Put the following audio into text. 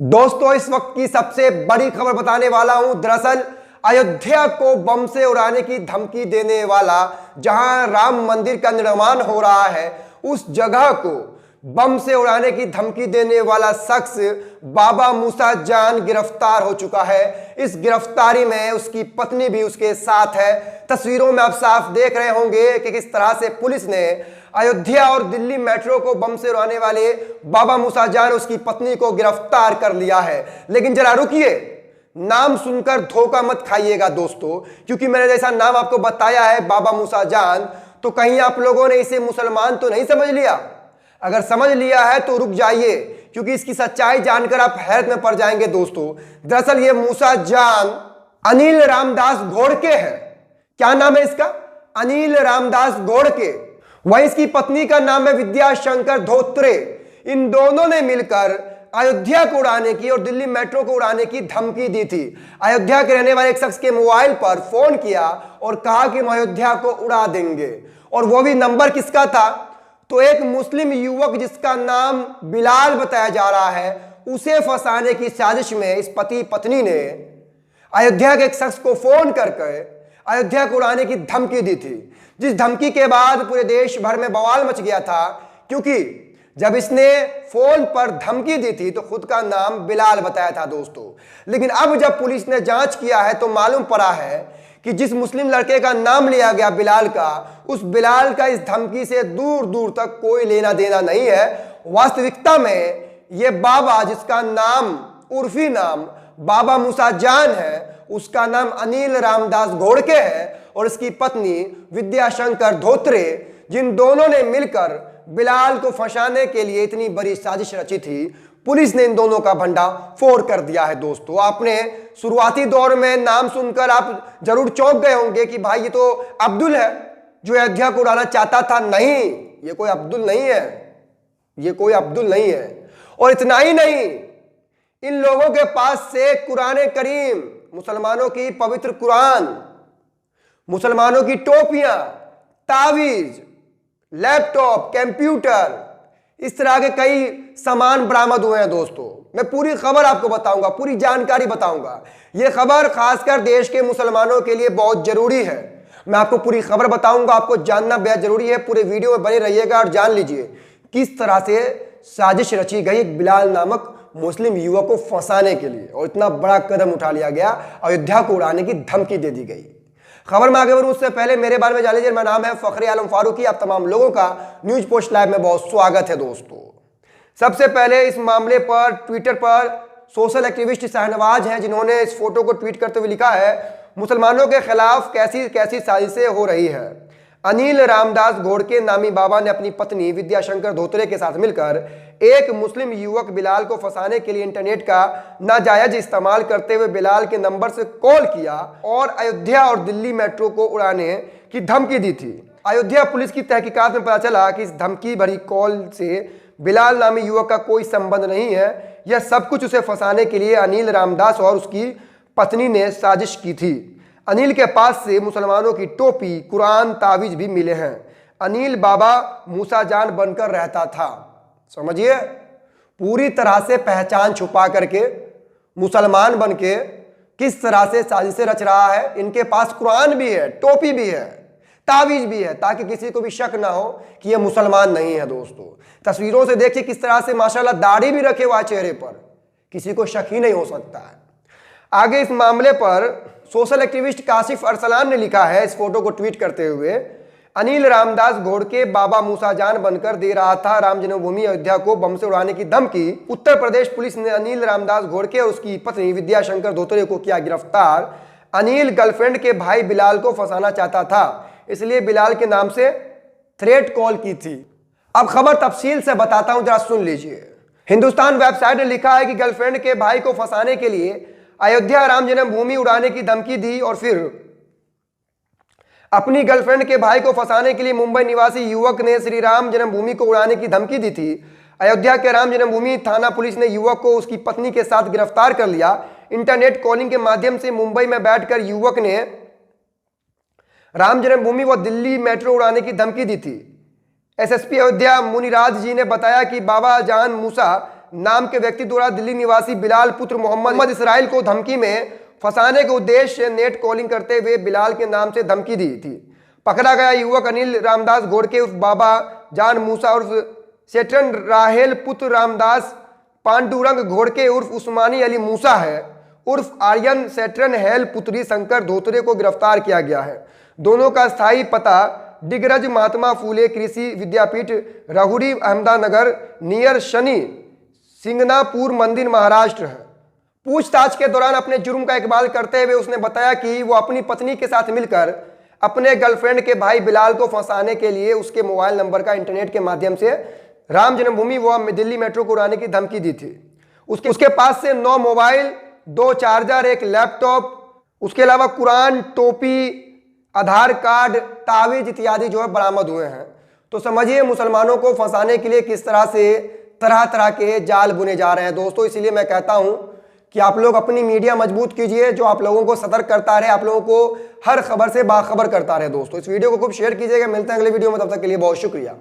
दोस्तों, इस वक्त की सबसे बड़ी खबर बताने वाला हूं। दरअसल अयोध्या को बम से उड़ाने की धमकी देने वाला, जहां राम मंदिर का निर्माण हो रहा है, उस जगह को बम से उड़ाने की धमकी देने वाला शख्स बाबा मूसा जान गिरफ्तार हो चुका है। इस गिरफ्तारी में उसकी पत्नी भी उसके साथ है। तस्वीरों में आप साफ देख रहे होंगे कि किस तरह से पुलिस ने अयोध्या और दिल्ली मेट्रो को बम से उड़ाने वाले बाबा मूसा जान, उसकी पत्नी को गिरफ्तार कर लिया है। लेकिन जरा रुकिए, नाम सुनकर धोखा मत खाइएगा दोस्तों, क्योंकि मैंने जैसा नाम आपको बताया है बाबा मूसा जान, तो कहीं आप लोगों ने इसे मुसलमान तो नहीं समझ लिया। अगर समझ लिया है तो रुक जाइए, क्योंकि इसकी सच्चाई जानकर आप हैरत में पड़ जाएंगे दोस्तों। दरअसल ये मूसा जान अनिल रामदास घोड़के है। क्या नाम है इसका? अनिल रामदास घोड़के। वहीं इसकी पत्नी का नाम है विद्या शंकर धोत्रे। इन दोनों ने मिलकर अयोध्या को उड़ाने की और दिल्ली मेट्रो को उड़ाने की धमकी दी थी। अयोध्या के रहने वाले एक शख्स के मोबाइल पर फोन किया और कहा कि हम अयोध्या को उड़ा देंगे। और वो भी नंबर किसका था? तो एक मुस्लिम युवक जिसका नाम बिलाल बताया जा रहा है, उसे फंसाने की साजिश में इस पति पत्नी ने अयोध्या के एक शख्स को फोन करके अयोध्या को उड़ाने की धमकी दी थी। जिस धमकी के बाद पूरे देश भर में बवाल मच गया था, क्योंकि जब इसने फोन पर धमकी दी थी तो खुद का नाम बिलाल बताया था दोस्तों। लेकिन अब जब पुलिस ने जांच किया है तो मालूम पड़ा है कि जिस मुस्लिम लड़के का नाम लिया गया बिलाल का, उस बिलाल का इस धमकी से दूर दूर तक कोई लेना देना नहीं है। वास्तविकता में ये बाबा, जिसका नाम उर्फी नाम बाबा मूसा जान है, उसका नाम अनिल रामदास घोड़के है, और इसकी पत्नी विद्या शंकर धोत्रे, जिन दोनों ने मिलकर बिलाल को फंसाने के लिए इतनी बड़ी साजिश रची थी, पुलिस ने इन दोनों का भंडा फोड़ कर दिया है दोस्तों। आपने शुरुआती दौर में नाम सुनकर आप जरूर चौंक गए होंगे कि भाई ये तो अब्दुल है जो अयोध्या को उड़ाना चाहता था। नहीं, ये कोई अब्दुल नहीं है, ये कोई अब्दुल नहीं है। और इतना ही नहीं, इन लोगों के पास से कुरान करीम, मुसलमानों की पवित्र कुरान, मुसलमानों की टोपियां, तावीज, लैपटॉप, कंप्यूटर, इस तरह के कई सामान बरामद हुए हैं दोस्तों। मैं पूरी खबर आपको बताऊंगा, पूरी जानकारी बताऊंगा। यह खबर खासकर देश के मुसलमानों के लिए बहुत जरूरी है। मैं आपको पूरी खबर बताऊंगा, आपको जानना बेहद जरूरी है। पूरे वीडियो में बने रहिएगा और जान लीजिए किस तरह से साजिश रची गई बिलाल नामक मुस्लिम युवक को फंसाने के लिए, और इतना बड़ा कदम उठा लिया गया, अयोध्या को उड़ाने की धमकी दे दी गई। खबर में आगे बढ़ूं उससे पहले मेरे बारे में जान लीजिए। मेरा नाम है फखरे आलम फारूकी। आप तमाम लोगों का न्यूज पोस्ट लाइव में बहुत स्वागत है दोस्तों। सबसे पहले इस मामले पर ट्विटर पर सोशल एक्टिविस्ट शाहनवाज हैं, जिन्होंने इस फोटो को ट्वीट करते हुए लिखा है, मुसलमानों के खिलाफ कैसी कैसी साजिशें हो रही है। अनिल रामदास घोड़के नामी बाबा ने अपनी पत्नी विद्या शंकर धोत्रे के साथ मिलकर एक मुस्लिम युवक बिलाल को फंसाने के लिए इंटरनेट का नाजायज इस्तेमाल करते हुए बिलाल के नंबर से कॉल किया और अयोध्या और दिल्ली मेट्रो को उड़ाने की धमकी दी थी। अयोध्या पुलिस की तहकीकात में पता चला कि इस धमकी भरी कॉल से बिलाल नामी युवक का कोई संबंध नहीं है। यह सब कुछ उसे फंसाने के लिए अनिल रामदास और उसकी पत्नी ने साजिश की थी। अनिल के पास से मुसलमानों की टोपी, कुरान, तावीज भी मिले हैं। अनिल बाबा मूसा जान बनकर रहता था। समझिए, पूरी तरह से पहचान छुपा करके मुसलमान बनके किस तरह से साजिशें रच रहा है। इनके पास कुरान भी है, टोपी भी है, तावीज भी है, ताकि किसी को भी शक ना हो कि यह मुसलमान नहीं है दोस्तों। तस्वीरों से देखिए किस तरह से माशाल्लाह दाढ़ी भी रखे हुआ चेहरे पर, किसी को शक ही नहीं हो सकता है। आगे इस मामले पर सोशल एक्टिविस्ट काशिफ अरसलान ने लिखा है इस फोटो को ट्वीट करते हुए, अनिल रामदास घोड़के बाबा मूसा जान बनकर दे रहा था राम जन्मभूमि अयोध्या को बम से उड़ाने की धमकी। उत्तर प्रदेश पुलिस ने अनिल रामदास घोड़के और उसकी पत्नी विद्या शंकर धोत्रे को किया गिरफ्तार। अनिल गर्लफ्रेंड के भाई बिलाल को फंसाना चाहता था, इसलिए बिलाल के नाम से थ्रेट कॉल की थी। अब खबर तफसील से बताता हूं, जरा सुन लीजिए। हिंदुस्तान वेबसाइट ने लिखा है कि गर्लफ्रेंड के भाई को फंसाने के लिए अयोध्या राम जन्मभूमि उड़ाने की धमकी दी और फिर अपनी गर्लफ्रेंड के भाई को फंसाने के लिए मुंबई निवासी युवक ने श्री राम जन्मभूमि को उड़ाने की धमकी दी थी। अयोध्या के राम जन्मभूमि थाना पुलिस ने युवक को उसकी पत्नी के साथ गिरफ्तार कर लिया। इंटरनेट कॉलिंग के माध्यम से मुंबई में बैठकर युवक ने राम जन्मभूमि व दिल्ली मेट्रो उड़ाने की धमकी दी थी। एसएसपी अयोध्या मुनिराज जी ने बताया कि बाबा जान मूसा नाम के व्यक्ति द्वारा दिल्ली निवासी बिलाल पुत्र मोहम्मद इसराइल को धमकी में फंसाने के उद्देश्य से नेट कॉलिंग करते हुए बिलाल के नाम से धमकी दी थी। पकड़ा गया युवक अनिल रामदास घोड़के उर्फ बाबा जान मूसा उर्फ सेठन राहेल पुत्र रामदास पांडुरंग घोड़के उर्फ उस्मानी अली मूसा है उर्फ आर्यन सेठरन हेल पुत्री शंकर धोत्रे को गिरफ्तार किया गया है। दोनों का स्थायी पता डिगरज महात्मा फूले कृषि विद्यापीठ रहुरी अहमदानगर नियर शनि सिंगनापुर मंदिर महाराष्ट्र है। पूछताछ के दौरान अपने जुर्म का इकबाल करते हुए उसने बताया कि वो अपनी पत्नी के साथ मिलकर अपने गर्लफ्रेंड के भाई बिलाल को फंसाने के लिए उसके मोबाइल नंबर का इंटरनेट के माध्यम से राम जन्मभूमि व दिल्ली मेट्रो को उड़ाने की धमकी दी थी। उसके पास से 9 मोबाइल, 2 चार्जर, 1 लैपटॉप, उसके अलावा कुरान, टोपी, आधार कार्ड, तावीज इत्यादि जो है बरामद हुए हैं। तो समझिए मुसलमानों को फंसाने के लिए किस तरह से तरह तरह के जाल बुने जा रहे हैं दोस्तों। इसलिए मैं कहता हूं कि आप लोग अपनी मीडिया मजबूत कीजिए जो आप लोगों को सतर्क करता रहे, आप लोगों को हर खबर से बाखबर करता रहे दोस्तों। इस वीडियो को खूब शेयर कीजिएगा। मिलते हैं अगले वीडियो में, तब तक के लिए बहुत शुक्रिया।